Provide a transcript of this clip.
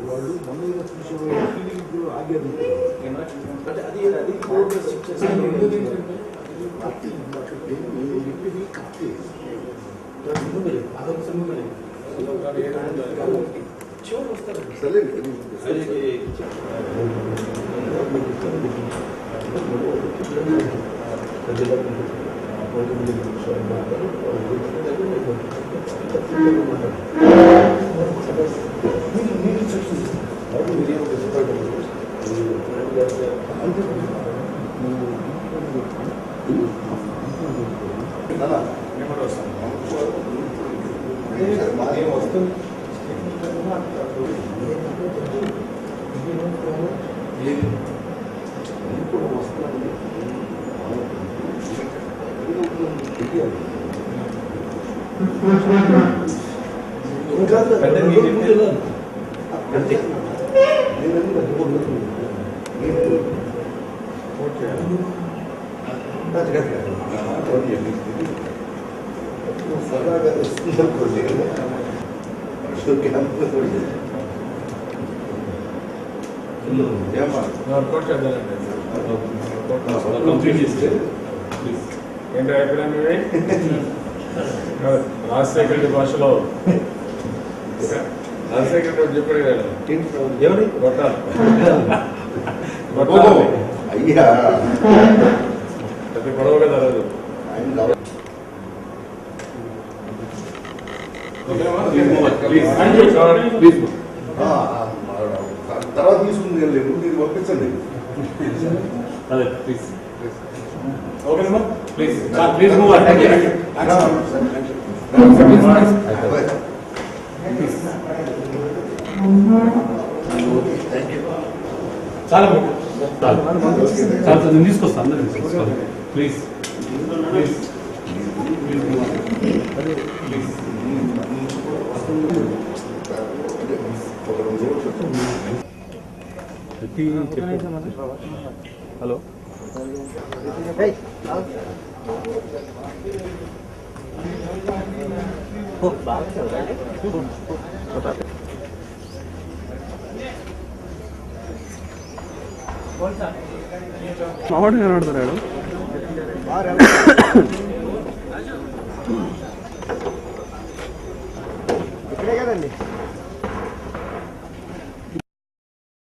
వాళ్ళు మొన్న చూసే ఆగారు అది రాజశేఖర భాషలో రాజశేఖర చెప్పాడు కదా ఎవరి అయ్యా పెద్ద గొడవ కదా రాదు. తర్వాత తీసుకుంది మీరు పంపించండి. అదే ప్లీజ్ ఓకేనమ్మా ప్లీజ్ ప్లీజ్ మూవ్ చాలా చాలా నేను తీసుకొస్తాను అందరూ తీసుకోవాలి ప్లీజ్ ప్లీజ్ హలో మావాడు కనబడతాడు ఇక్కడే కదండి.